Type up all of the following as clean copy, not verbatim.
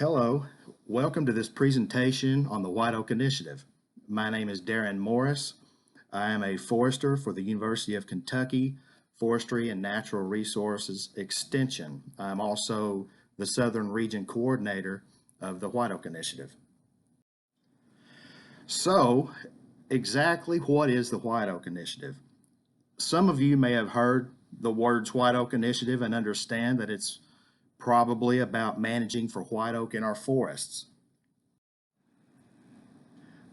Hello, welcome to this presentation on the White Oak Initiative. My name is Darren Morris. I am a forester for the University of Kentucky Forestry and Natural Resources Extension. I'm also the Southern Region Coordinator of the White Oak Initiative. So, exactly what is the White Oak Initiative? Some of you may have heard the words White Oak Initiative and understand that it's probably about managing for white oak in our forests.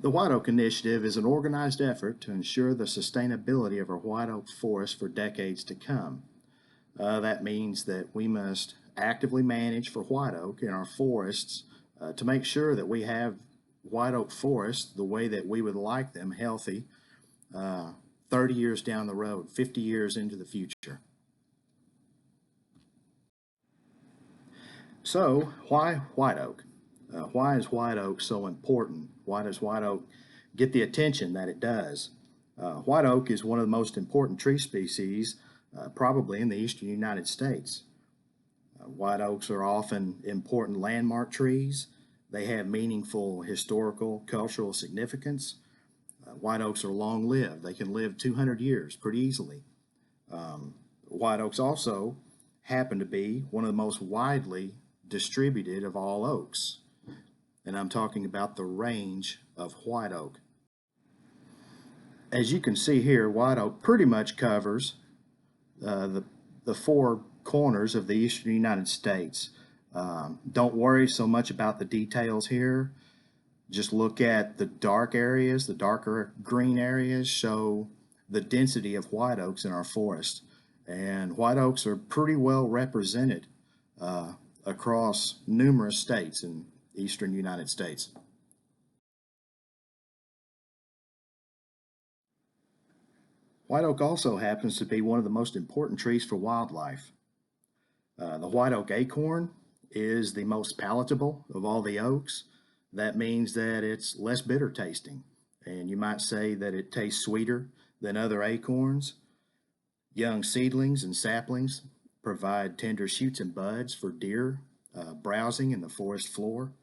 The White Oak Initiative is an organized effort to ensure the sustainability of our white oak forest for decades to come. That means that we must actively manage for white oak in our forests to make sure that we have white oak forests the way that we would like them, healthy, 30 years down the road, 50 years into the future. So, why white oak? Why is white oak so important? Why does white oak get the attention that it does? White oak is one of the most important tree species, probably in the eastern United States. White oaks are often important landmark trees. They have meaningful historical, cultural significance. White oaks are long-lived. They can live 200 years pretty easily. White oaks also happen to be one of the most widely distributed of all oaks. And I'm talking about the range of white oak. As you can see here, white oak pretty much covers the four corners of the eastern United States. Don't worry so much about the details here. Just look at the dark areas. The darker green areas show the density of white oaks in our forest. And white oaks are pretty well represented across numerous states in eastern United States. White oak also happens to be one of the most important trees for wildlife. The white oak acorn is the most palatable of all the oaks. That means that it's less bitter tasting, and you might say that it tastes sweeter than other acorns. Young seedlings and saplings provide tender shoots and buds for deer browsing in the forest floor.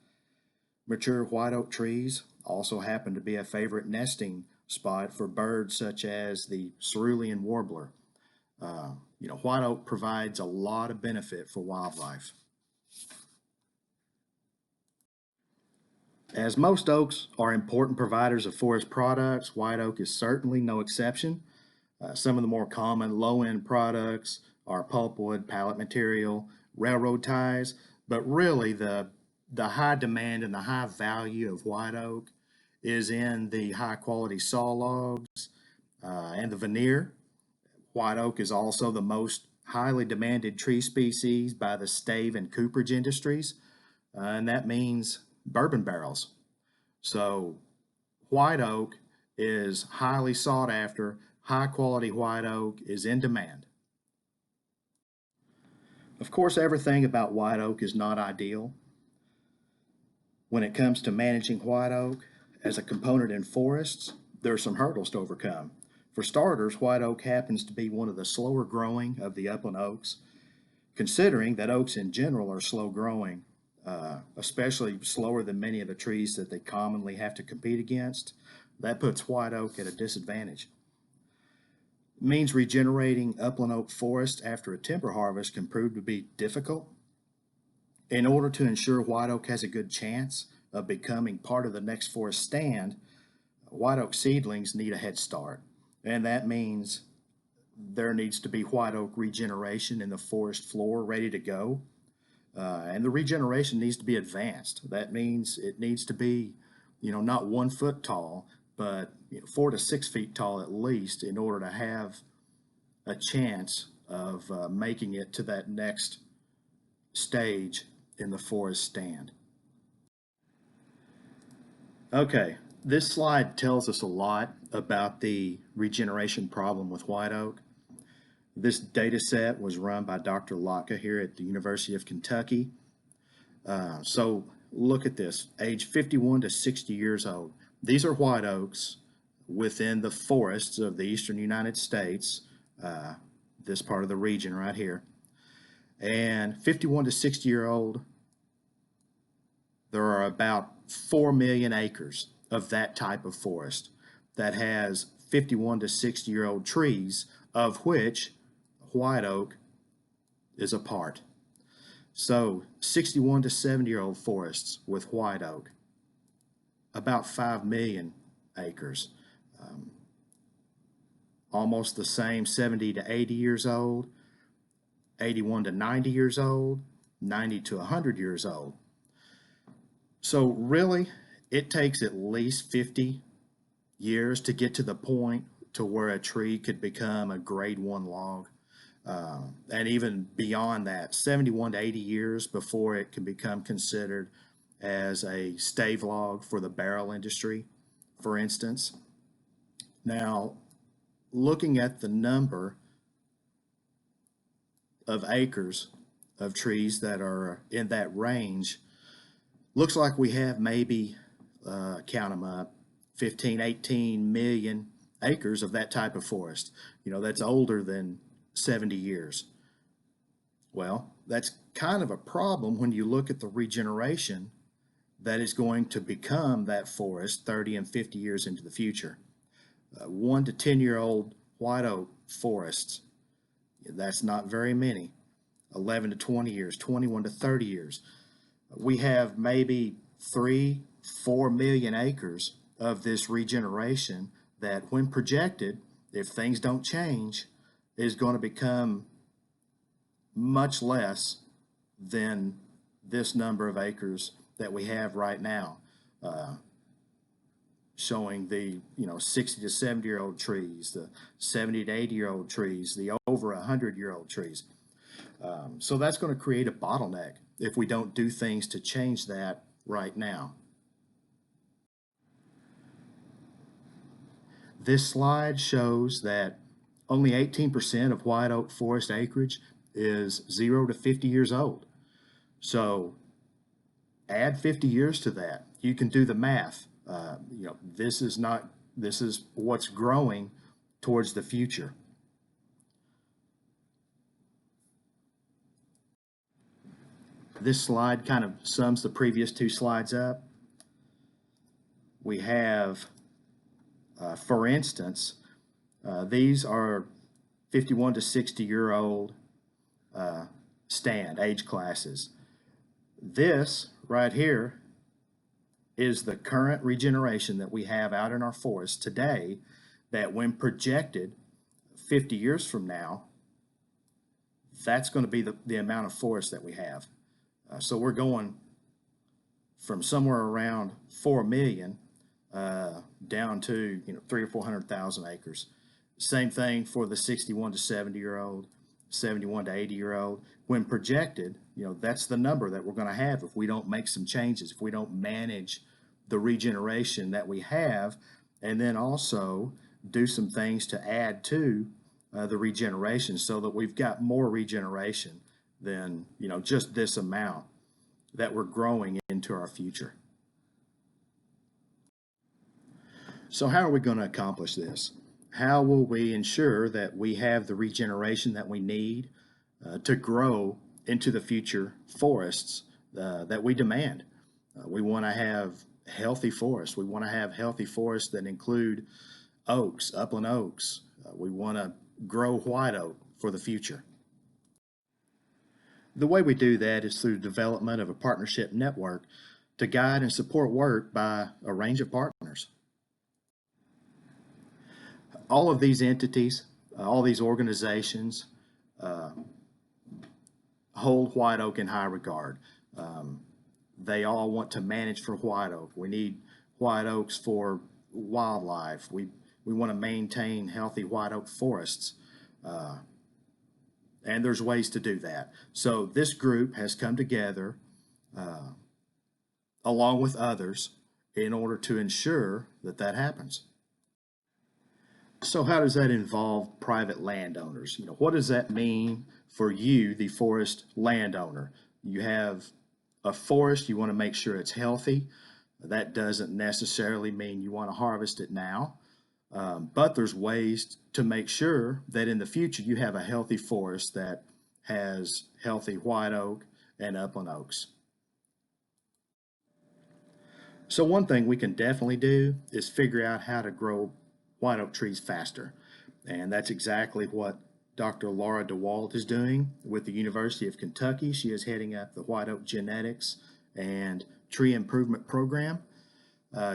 Mature white oak trees also happen to be a favorite nesting spot for birds such as the cerulean warbler. White oak provides a lot of benefit for wildlife. As most oaks are important providers of forest products, white oak is certainly no exception. Some of the more common low-end products are pulpwood, pallet material, railroad ties, but really the high demand and the high value of white oak is in the high quality saw logs and the veneer. White oak is also the most highly demanded tree species by the stave and cooperage industries, and that means bourbon barrels. So white oak is highly sought after. High quality white oak is in demand. Of course, everything about white oak is not ideal. When it comes to managing white oak as a component in forests, there are some hurdles to overcome. For starters, white oak happens to be one of the slower growing of the upland oaks. Considering that oaks in general are slow growing, especially slower than many of the trees that they commonly have to compete against, that puts white oak at a disadvantage. It means regenerating upland oak forests after a timber harvest can prove to be difficult. In order to ensure white oak has a good chance of becoming part of the next forest stand, white oak seedlings need a head start. And that means there needs to be white oak regeneration in the forest floor ready to go. And the regeneration needs to be advanced. That means it needs to be, not 1 foot tall, but 4 to 6 feet tall at least in order to have a chance of making it to that next stage in the forest stand. Okay, this slide tells us a lot about the regeneration problem with white oak. This data set was run by Dr. Lotka here at the University of Kentucky. So look at this, age 51 to 60 years old. These are white oaks within the forests of the eastern United States, this part of the region right here. And 51 to 60-year-old there are about 4 million acres of that type of forest that has 51 to 60-year-old trees, of which white oak is a part. So 61 to 70-year-old forests with white oak, about 5 million acres. Almost the same 70 to 80 years old, 81 to 90 years old, 90 to 100 years old. So really, it takes at least 50 years to get to the point to where a tree could become a grade 1 log. And even beyond that, 71 to 80 years before it can become considered as a stave log for the barrel industry, for instance. Now, looking at the number of acres of trees that are in that range, looks like we have maybe, count them up, 15, 18 million acres of that type of forest. That's older than 70 years. Well, that's kind of a problem when you look at the regeneration that is going to become that forest 30 and 50 years into the future. 1 to 10-year-old white oak forests, that's not very many. 11 to 20 years, 21 to 30 years. We have maybe 3-4 million acres of this regeneration that, when projected, if things don't change, is going to become much less than this number of acres that we have right now, showing the 60 to 70-year-old trees, the 70 to 80-year-old trees, the over 100-year-old trees. So that's going to create a bottleneck if we don't do things to change that right now. This slide shows that only 18% of white oak forest acreage is 0 to 50 years old. So add 50 years to that. You can do the math. This is what's growing towards the future. This slide kind of sums the previous two slides up. We have, for instance, these are 51 to 60-year-old stand age classes. This right here is the current regeneration that we have out in our forests today, that when projected 50 years from now, that's going to be the amount of forest that we have. So we're going from somewhere around 4 million down to 300,000 or 400,000 acres. Same thing for the 61 to 70-year-old, 71 to 80-year-old. When projected, that's the number that we're going to have if we don't make some changes, if we don't manage the regeneration that we have, and then also do some things to add to the regeneration so that we've got more regeneration than just this amount that we're growing into our future. So how are we going to accomplish this? How will we ensure that we have the regeneration that we need to grow into the future forests that we demand? We want to have healthy forests. We want to have healthy forests that include oaks, upland oaks. We want to grow white oak for the future. The way we do that is through development of a partnership network to guide and support work by a range of partners. All of these entities, all these organizations hold white oak in high regard. They all want to manage for white oak. We need white oaks for wildlife. We want to maintain healthy white oak forests. And there's ways to do that. So this group has come together along with others in order to ensure that that happens. So how does that involve private landowners? What does that mean for you, the forest landowner? You have a forest, you want to make sure it's healthy. That doesn't necessarily mean you want to harvest it now, but there's ways to make sure that in the future you have a healthy forest that has healthy white oak and upland oaks. So one thing we can definitely do is figure out how to grow white oak trees faster. And that's exactly what Dr. Laura DeWalt is doing with the University of Kentucky. She is heading up the white oak genetics and tree improvement program.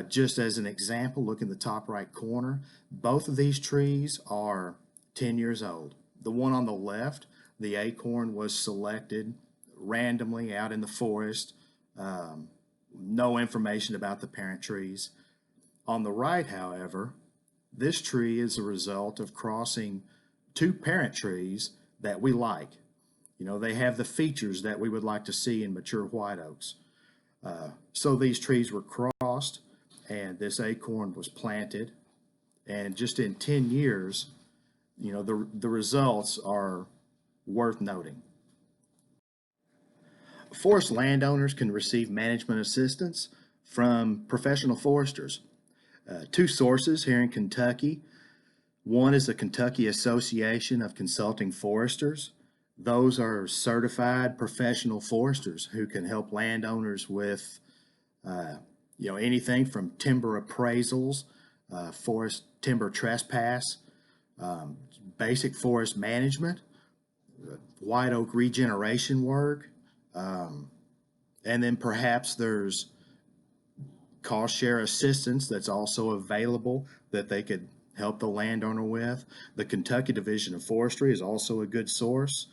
Just as an example, look in the top right corner. Both of these trees are 10 years old. The one on the left, the acorn was selected randomly out in the forest. No information about the parent trees. On the right, however, this tree is a result of crossing two parent trees that we like. You know, they have the features that we would like to see in mature white oaks. So these trees were crossed and this acorn was planted. And just in 10 years, you know, the results are worth noting. Forest landowners can receive management assistance from professional foresters. Two sources here in Kentucky. One is the Kentucky Association of Consulting Foresters. Those are certified professional foresters who can help landowners with anything from timber appraisals, forest timber trespass, basic forest management, white oak regeneration work, and then perhaps there's cost share assistance that's also available that they could help the landowner with. The Kentucky Division of Forestry is also a good source.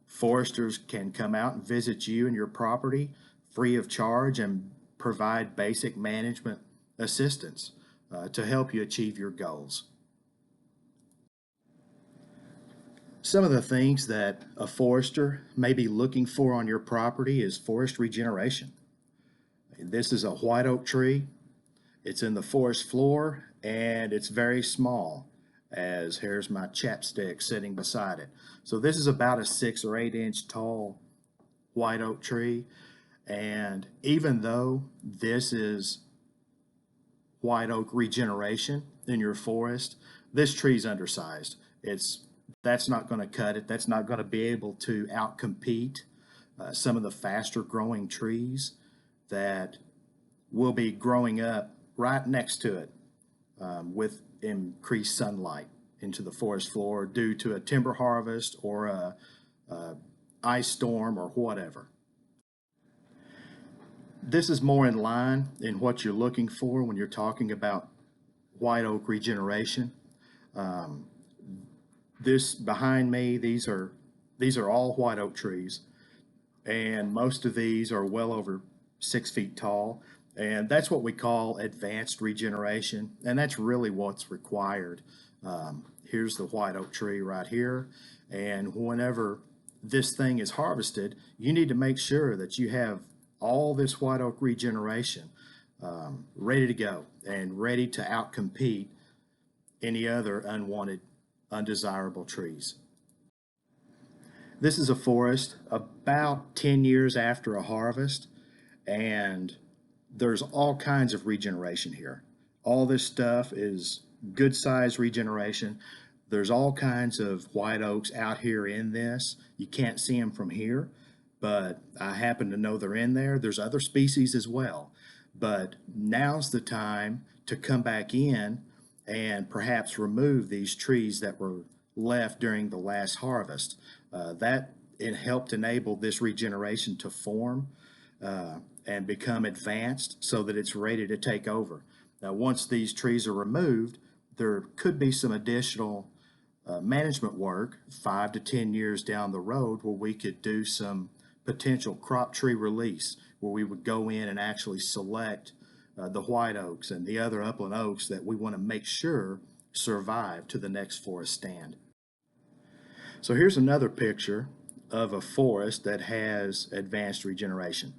Foresters can come out and visit you and your property free of charge and provide basic management assistance to help you achieve your goals. Some of the things that a forester may be looking for on your property is forest regeneration. This is a white oak tree. It's in the forest floor and it's very small, as here's my chapstick sitting beside it. So this is about a 6 or 8 inch tall white oak tree. And even though this is white oak regeneration in your forest, this tree's undersized. That's not going to cut it. That's not going to be able to outcompete some of the faster growing trees that will be growing up right next to it with increased sunlight into the forest floor due to a timber harvest or a ice storm or whatever. This is more in line in what you're looking for when you're talking about white oak regeneration. This behind me, these are all white oak trees, and most of these are well over 6 feet tall, and that's what we call advanced regeneration, and that's really what's required. Here's the white oak tree right here, and whenever this thing is harvested, you need to make sure that you have all this white oak regeneration ready to go and ready to outcompete any other unwanted, undesirable trees. This is a forest about 10 years after a harvest, and there's all kinds of regeneration here. All this stuff is good size regeneration. There's all kinds of white oaks out here in this. You can't see them from here, but I happen to know they're in there. There's other species as well, but now's the time to come back in and perhaps remove these trees that were left during the last harvest. It helped enable this regeneration to form and become advanced so that it's ready to take over. Now, once these trees are removed, there could be some additional management work 5 to 10 years down the road where we could do some potential crop tree release, where we would go in and actually select the white oaks and the other upland oaks that we want to make sure survive to the next forest stand. So here's another picture of a forest that has advanced regeneration.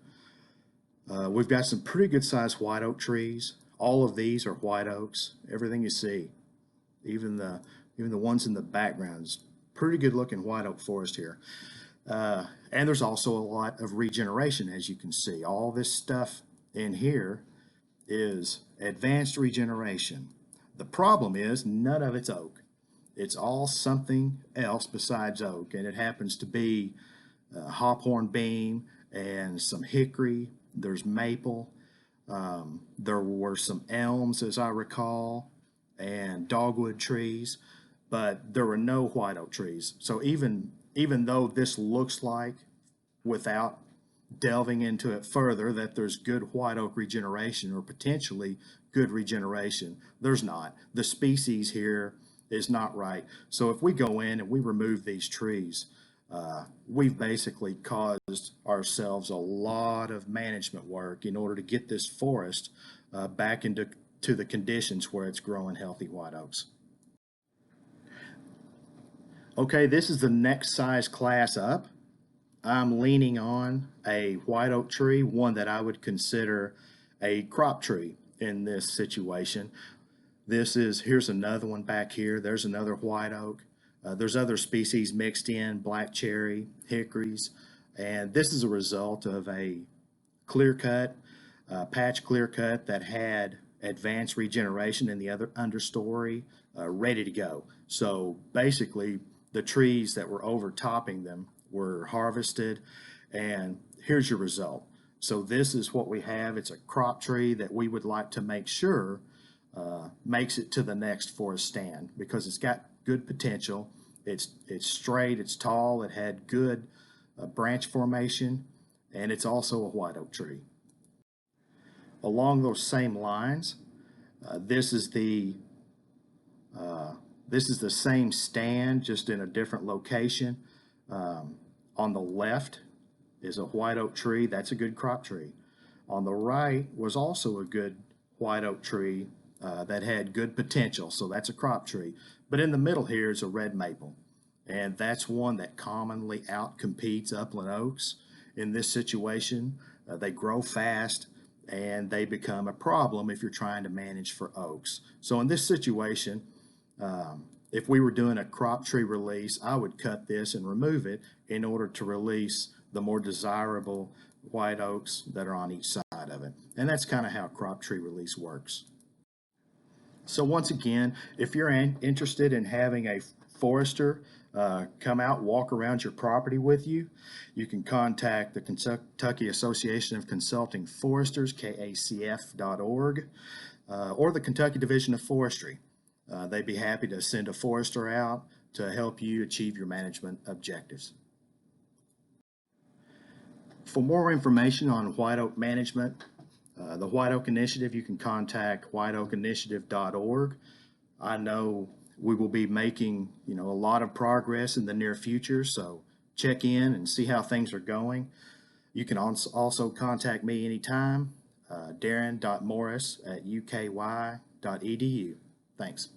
We've got some pretty good sized white oak trees. All of these are white oaks. Everything you see, even the ones in the background, is pretty good looking white oak forest here. And there's also a lot of regeneration, as you can see. All this stuff in here is advanced regeneration. The problem is none of it's oak. It's all something else besides oak, and it happens to be hawthorn beam and some hickory. There's maple. There were some elms, as I recall, and dogwood trees, but there were no white oak trees. So even though this looks like, without delving into it further, that there's good white oak regeneration or potentially good regeneration, there's not. The species here is not right. So if we go in and we remove these trees, we've basically caused ourselves a lot of management work in order to get this forest back into the conditions where it's growing healthy white oaks. Okay, this is the next size class up. I'm leaning on a white oak tree, one that I would consider a crop tree in this situation. Here's another one back here. There's another white oak. There's other species mixed in, black cherry, hickories, and this is a result of a clear cut, patch clear cut that had advanced regeneration in the other understory ready to go. So basically, the trees that were overtopping them were harvested, and here's your result. So this is what we have. It's a crop tree that we would like to make sure makes it to the next forest stand because it's got good potential. It's straight, it's tall, it had good branch formation, and it's also a white oak tree. Along those same lines, this is the same stand, just in a different location. On the left is a white oak tree. That's a good crop tree. On the right was also a good white oak tree that had good potential, so that's a crop tree. But in the middle here is a red maple, and that's one that commonly outcompetes upland oaks. In this situation, they grow fast and they become a problem if you're trying to manage for oaks. So in this situation, if we were doing a crop tree release, I would cut this and remove it in order to release the more desirable white oaks that are on each side of it. And that's kind of how crop tree release works. So once again, if you're interested in having a forester come out, walk around your property with you, you can contact the Kentucky Association of Consulting Foresters, KACF.org, or the Kentucky Division of Forestry. They'd be happy to send a forester out to help you achieve your management objectives. For more information on white oak management, the White Oak Initiative, you can contact whiteoakinitiative.org. I know we will be making, a lot of progress in the near future, so check in and see how things are going. You can also contact me anytime, darren.morris@uky.edu. Thanks.